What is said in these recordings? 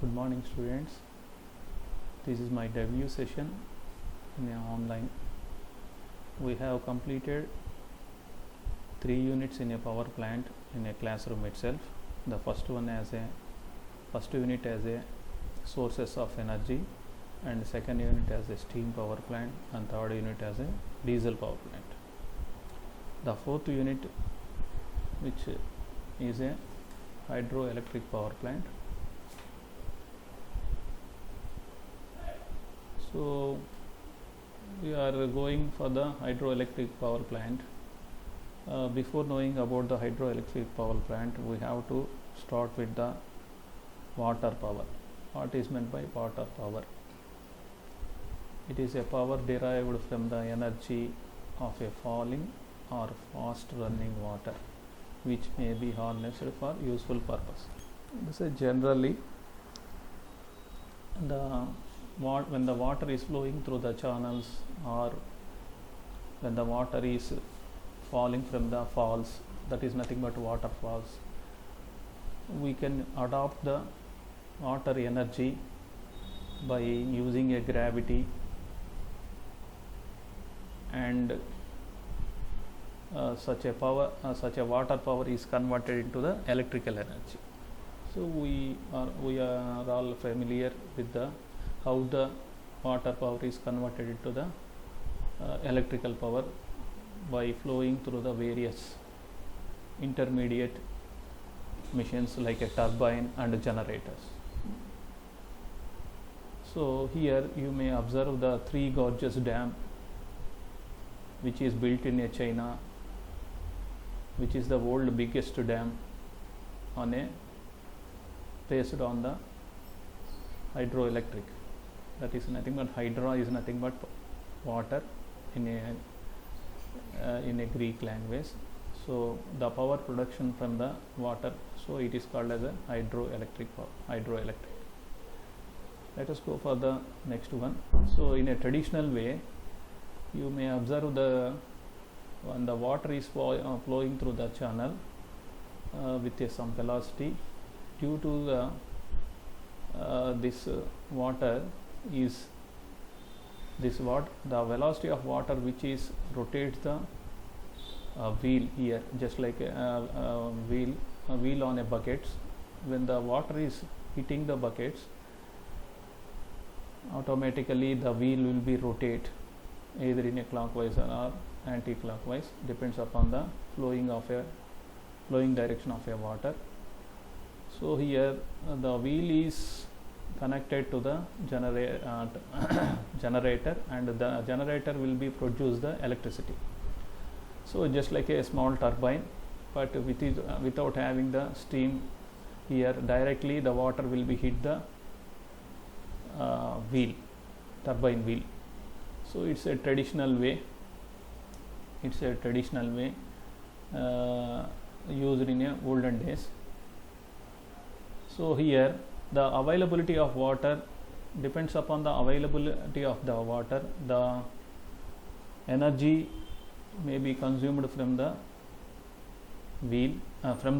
Good morning, students. This is my debut session in online. We have completed 3 units in a power plant in a classroom itself. The first unit as a sources of energy, and second unit as a steam power plant, and third unit as a diesel power plant. The fourth unit, which is a hydroelectric power plant. So we are going for the hydroelectric power plant. Before knowing about the hydroelectric power plant, we have to start with the water power. What is meant by water power? It is a power derived from the energy of a falling or fast running water, which may be harnessed for useful purpose. This is generally when the water is flowing through the channels, or when the water is falling from the falls, that is nothing but waterfalls, we can adopt the water energy by using a gravity, and such a water power is converted into the electrical energy. So we are all familiar with how the water power is converted into the electrical power by flowing through the various intermediate machines like a turbine and generators. So here you may observe the Three Gorges Dam, which is built in China, which is the world's biggest dam based on the hydroelectric. That is nothing but hydra is nothing but water in a Greek language. So the power production from the water, so it is called as a hydroelectric power. Let us go for the next one. So in a traditional way, you may observe when the water is flowing through the channel with some velocity, due to this water is the velocity of water which is rotates the wheel here, just like a wheel on a bucket. When the water is hitting the buckets, automatically the wheel will be rotate either in a clockwise or anti-clockwise, depends upon the flowing direction of a water. So here the wheel is connected to the generator, and the generator will be produce the electricity. So just like a small turbine, but without having the steam, here directly the water will be hit the turbine wheel. So it's a traditional way. Used in a olden days. So here the availability of water depends upon the availability of the water. The energy may be consumed from the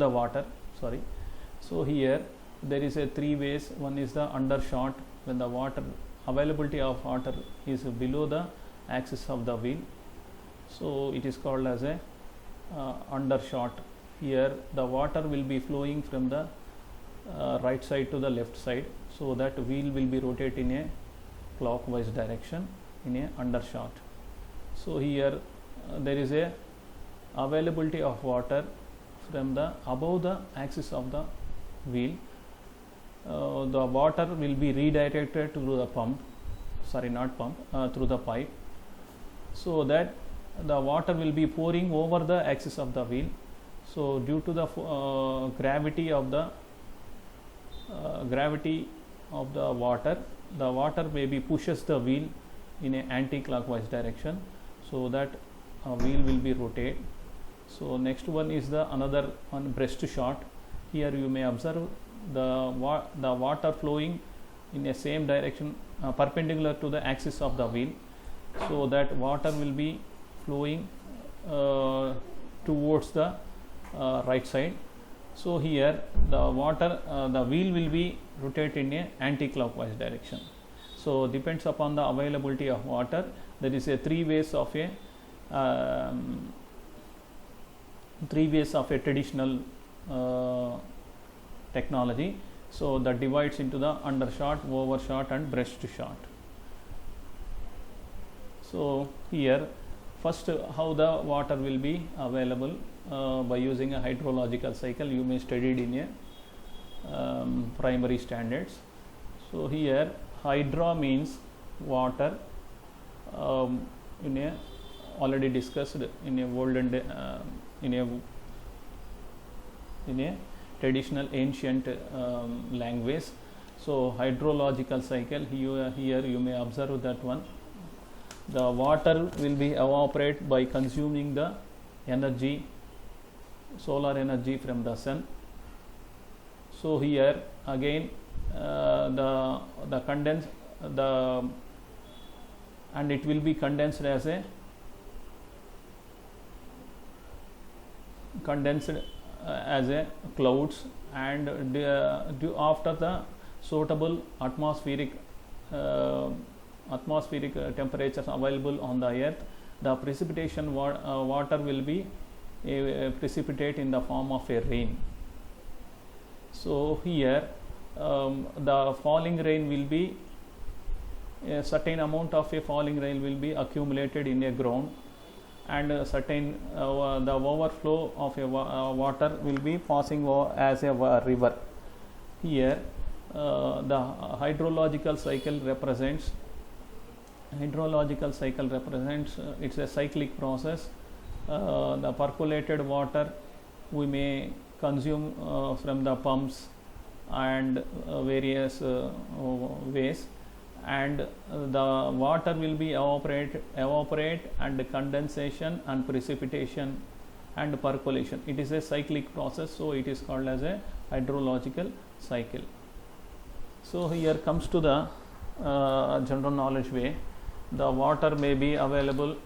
water. So here there is a 3 ways. One is the undershot, when the availability of water is below the axis of the wheel. So it is called as a undershot. Here the water will be flowing from the right side to the left side, so that wheel will be rotate in a clockwise direction in a undershot. So here there is a availability of water from above the axis of the wheel. The water will be redirected through the through the pipe, so that the water will be pouring over the axis of the wheel. So due to the gravity of the water maybe pushes the wheel in an anti-clockwise direction, so that wheel will be rotate. So next one is another one, breast shot. Here you may observe the water flowing in a same direction, perpendicular to the axis of the wheel, so that water will be flowing towards the right side. So here the water, the wheel will be rotate in a anti-clockwise direction. So depends upon the availability of water. There is a three ways of a traditional technology. So that divides into the undershot, overshot, and breaststroke. So here first how the water will be available by using a hydrological cycle. You may study it in a primary standards. So here hydra means water, in a already discussed in a olden in a traditional ancient language. So hydrological cycle, here you may observe that one. The water will be evaporate by consuming the energy, solar energy from the sun. So here again the condense the and it will be condensed as a clouds, and after the suitable atmospheric temperatures available on the earth, the precipitation water will be precipitate in the form of a rain. So here the falling rain will be a certain amount of a falling rain will be accumulated in a ground, and a certain the overflow of a water will be passing as a river. Here the hydrological cycle represents it's a cyclic process. The percolated water we may consume from the pumps and various ways, and the water will be evaporate and condensation and precipitation and percolation. It is a cyclic process, so it is called as a hydrological cycle. So here comes to the general knowledge way. The water may be available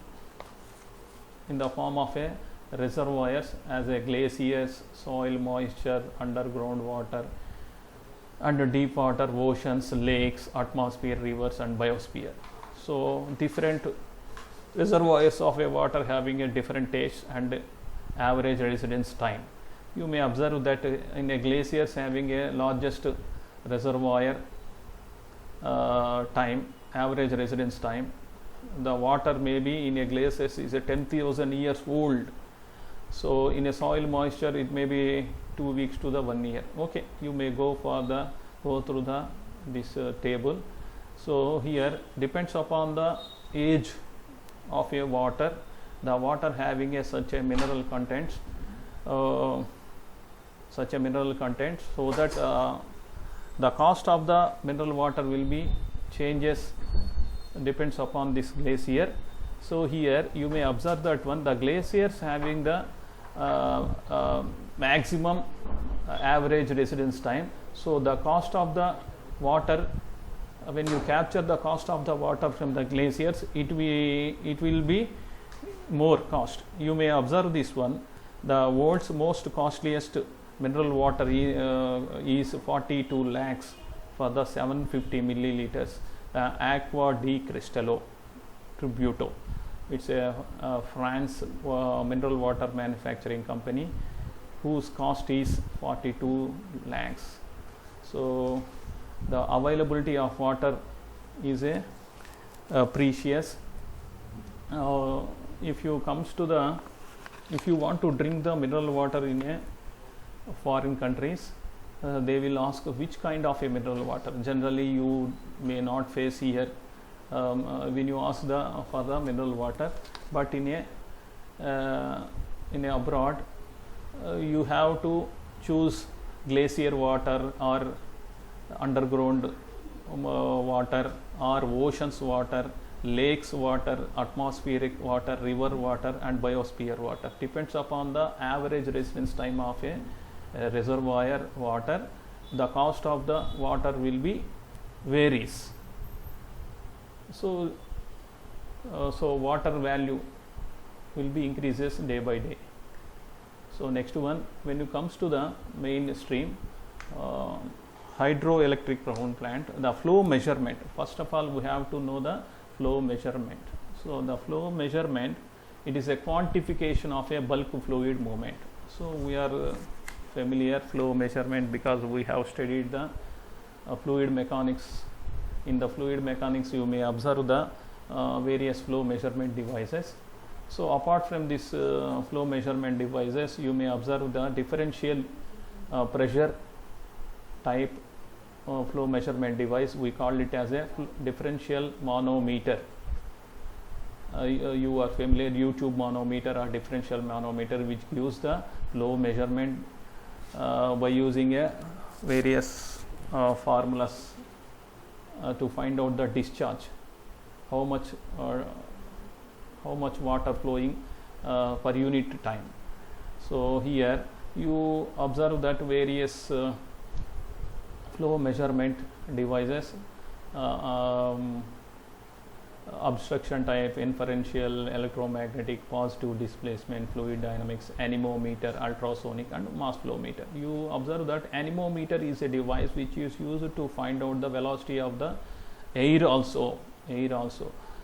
in the form of a reservoirs as a glaciers, soil moisture, underground water, and deep water, oceans, lakes, atmosphere, rivers, and biosphere. So different reservoirs of a water having a different taste and average residence time. You may observe that in a glaciers having a largest reservoir time, average residence time, the water may be in a glaciers is a 10,000 years old. So in a soil moisture it may be 2 weeks to the 1 year. Okay, you may go through this table. So here depends upon the age of a water, the water having a such a mineral content, so that the cost of the mineral water will be changes depends upon this glacier. So here you may observe that one, the glaciers having the maximum average residence time. So the cost of the water, when you capture the cost of the water from the glaciers, it will be more cost. You may observe this one. The world's most costliest mineral water is 42 lakhs for the 750 milliliters. Aqua di Cristallo Tributo. It's a France mineral water manufacturing company whose cost is 42 lakhs. So the availability of water is a precious. If you want to drink the mineral water in a foreign countries, they will ask which kind of a mineral water. Generally you may not face here when you ask for the mineral water, but in a abroad you have to choose glacier water or underground water or oceans water, lakes water, atmospheric water, river water, and biosphere water. Depends upon the average residence time of a reservoir water. The cost of the water will be varies. So water value will be increases day by day. So next one, when it comes to the mainstream hydroelectric power plant, the flow measurement. First of all, we have to know the flow measurement. So the flow measurement, it is a quantification of a bulk fluid movement. So we are familiar flow measurement because we have studied the fluid mechanics. In the fluid mechanics, you may observe the various flow measurement devices. So apart from this flow measurement devices, you may observe the differential pressure type flow measurement device. We call it as a differential manometer. You are familiar, U-tube manometer or differential manometer, which gives the flow measurement by using a various formulas to find out the discharge, how much water flowing per unit time. So here you observe that various flow measurement devices, obstruction type, inferential, electromagnetic, positive displacement, fluid dynamics, anemometer, ultrasonic, and mass flow meter. You observe that anemometer is a device which is used to find out the velocity of the air also.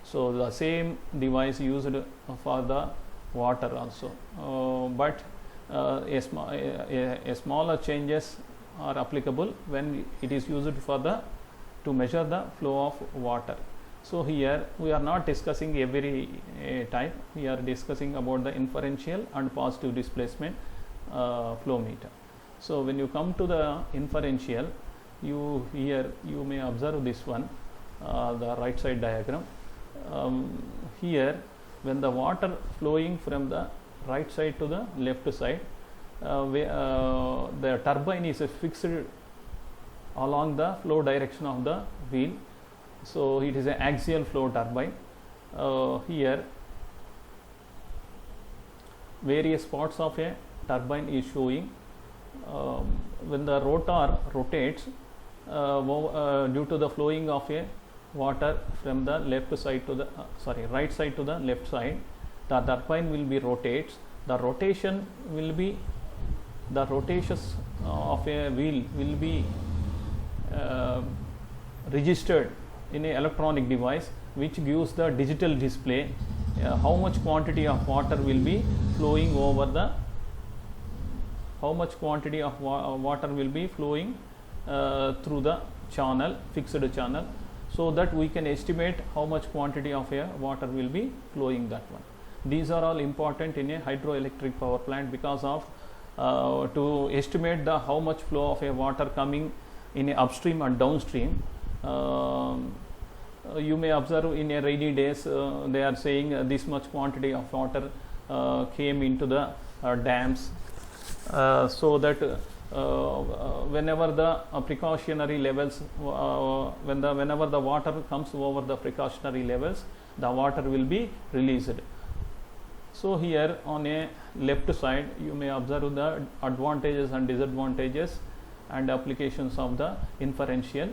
So the same device used for the water also, but a smaller changes are applicable when it is used for to measure the flow of water. So here we are not discussing every type. We are discussing about the inferential and positive displacement flow meter. So when you come to the inferential, you may observe this one, the right side diagram. Here, when the water flowing from the right side to the left side, the turbine is fixed along the flow direction of the wheel. So it is an axial flow turbine. Here various parts of a turbine is showing. When the rotor rotates due to the flowing of a water from the left side to the right side to the left side, the turbine will be rotates. The rotation will be the rotations of a wheel will be registered in an electronic device, which gives the digital display how much quantity of water will be flowing over the through the channel, fixed channel, so that we can estimate how much quantity of water will be flowing that one. These are all important in a hydroelectric power plant because of to estimate the how much flow of a water coming in a upstream and downstream. You may observe in a rainy days they are saying this much quantity of water came into the dams, so that whenever the precautionary levels, whenever the water comes over the precautionary levels, the water will be released. So here on a left side, you may observe the advantages and disadvantages and applications of the inferential.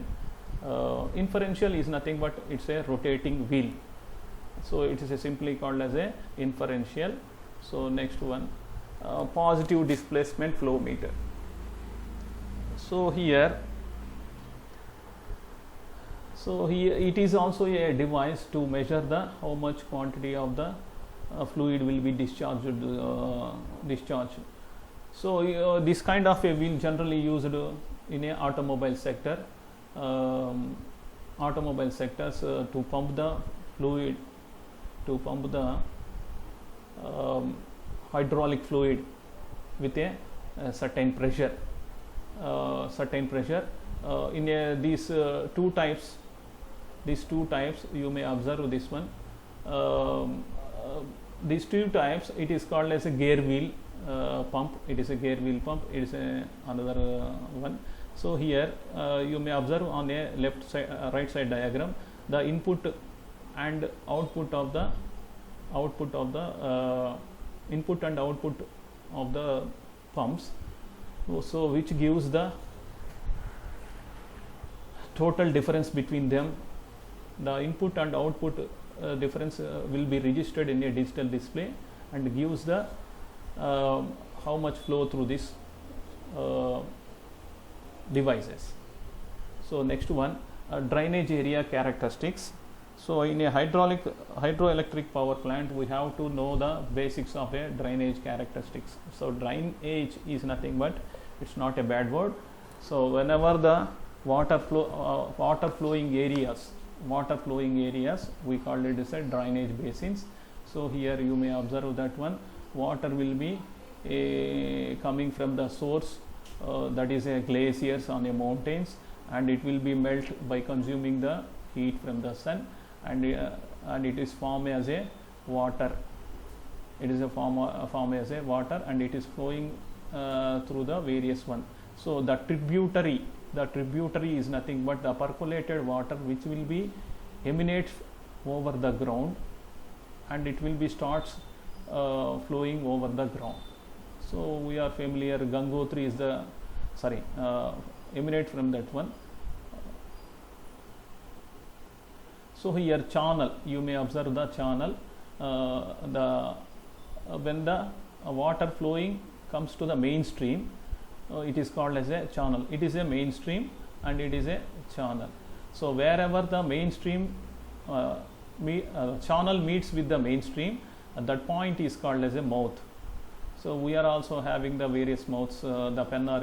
Inferential is nothing but it's a rotating wheel, so it is simply called as a inferential. So next one, positive displacement flow meter. So here it is also a device to measure the how much quantity of the fluid will be discharged. So this kind of a wheel generally used in a automobile sector. Automobile sectors to pump the fluid, to pump the hydraulic fluid with a certain pressure. In these two types, you may observe this one. These two types, it is called as a gear wheel pump. It is a gear wheel pump. It is another one. So here you may observe on a left side, right side diagram, the input and output of the input and output of the pumps. So which gives the total difference between them. The input and output difference will be registered in a digital display and gives the how much flow through these devices. So next one, drainage area characteristics. So in a hydroelectric power plant, we have to know the basics of a drainage characteristics. So drainage is nothing but, it's not a bad word. So whenever the water flowing areas, we call it as a drainage basins. So here you may observe that one, water will be coming from the source, that is a glaciers on a mountains, and it will be melt by consuming the heat from the sun, and it is formed as a water. It is a form as a water, and it is flowing through the various one. So the tributary is nothing but the percolated water which will be emanate over the ground, and it will be starts flowing over the ground. So we are familiar, Gangotri is the emanate from that one. So here channel, you may observe the channel, when the water flowing comes to the mainstream, it is called as a channel. It is a mainstream and it is a channel. So wherever the mainstream channel meets with the mainstream, at that point is called as a mouth. So we are also having the various mouths, the Penna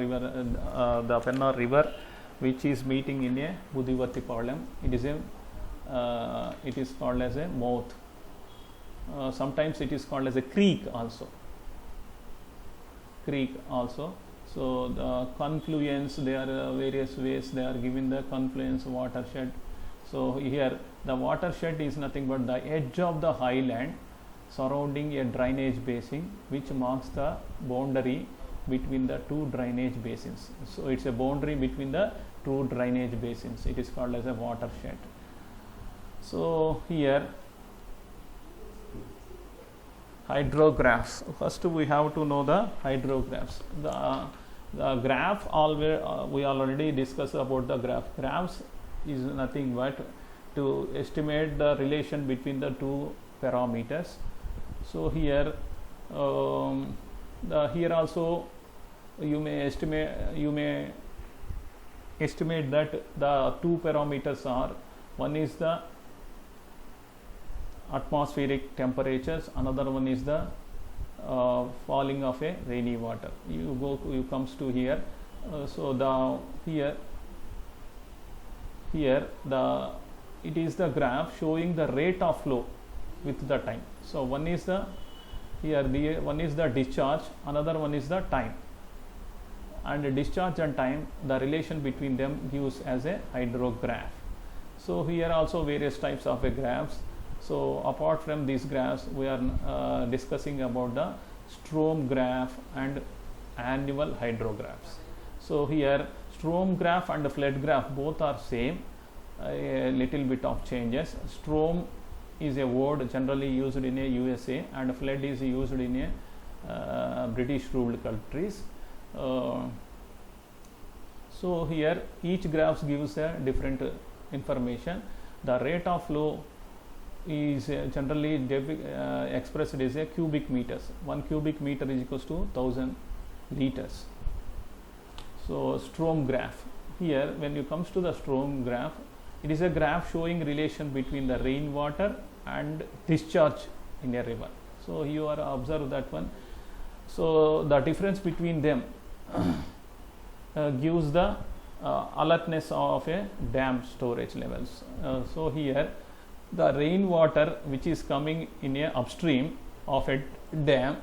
river, which is meeting in a Budivarthipalam. It is called as a mouth. Sometimes it is called as a creek also. So the confluence, there are various ways they are given the confluence watershed. So here the watershed is nothing but the edge of the highland surrounding a drainage basin, which marks the boundary between the two drainage basins. So it's a boundary between the two drainage basins. It is called as a watershed. So here hydrographs. First we have to know the hydrographs. The graph, we already discussed about the graph. Graphs is nothing but to estimate the relation between the two parameters. So here here also you may estimate that the two parameters are, one is the atmospheric temperatures, another one is the falling of a rainy water. You comes to here. So it is the graph showing the rate of flow with the time. So one is the discharge, another one is the time, and discharge and time, the relation between them gives as a hydrograph. So here also various types of a graphs. So apart from these graphs, we are discussing about the Strom graph and annual hydrographs. So here Strom graph and flood graph both are same, a little bit of changes. Strom is a word generally used in a USA, and flood is used in a British ruled countries. So here each graph gives a different information. The rate of flow is generally expressed as a cubic meters. 1 cubic meter is equals to 1000 liters. So Strom graph, here when you comes to the Strom graph, it is a graph showing relation between the rainwater and discharge in a river. So you are observe that one. So the difference between them gives the alertness of a dam storage levels. So here the rainwater which is coming in a upstream of a dam,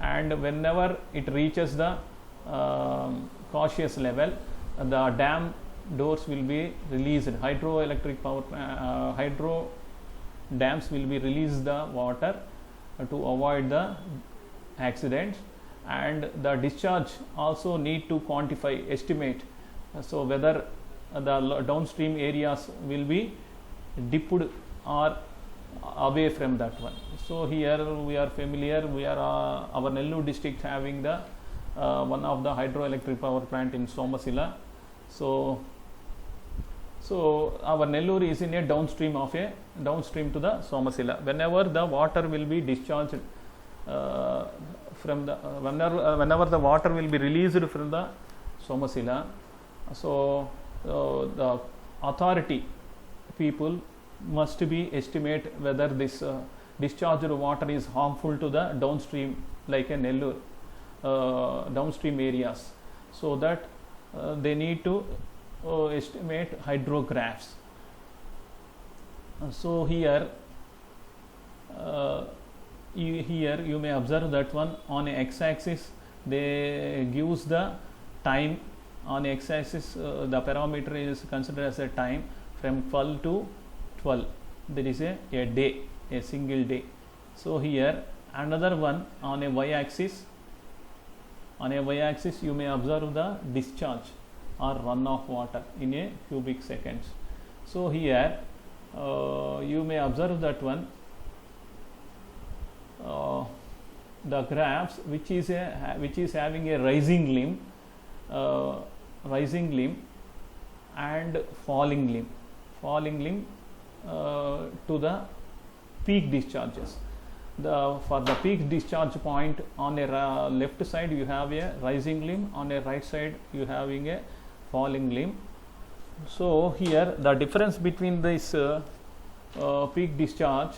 and whenever it reaches the cautious level, the dam doors will be released. Hydroelectric power hydro dams will be release the water to avoid the accidents, and the discharge also need to quantify, estimate, so whether the downstream areas will be dipped or away from that one. So here we are familiar, we are our Nellore district having the one of the hydroelectric power plant in Somasila. So our Nellore is in a downstream to the Somasila. Whenever the water will be discharged from the whenever the water will be released from the Somashila, so the authority people must be estimate whether this discharged water is harmful to the downstream, like a Nellore downstream areas, so that they need to estimate hydrographs. So here you may observe that one on a x-axis they gives the time. On x-axis the parameter is considered as a time from 12 to 12, that is a day, a single day. So here another one on a y-axis, you may observe the discharge or run of water in a cubic seconds. So here you may observe that one the graphs which is having a rising limb and falling limb to the peak discharges. For the peak discharge point, on a left side you have a rising limb, on a right side you having a falling limb. So here the difference between this peak discharge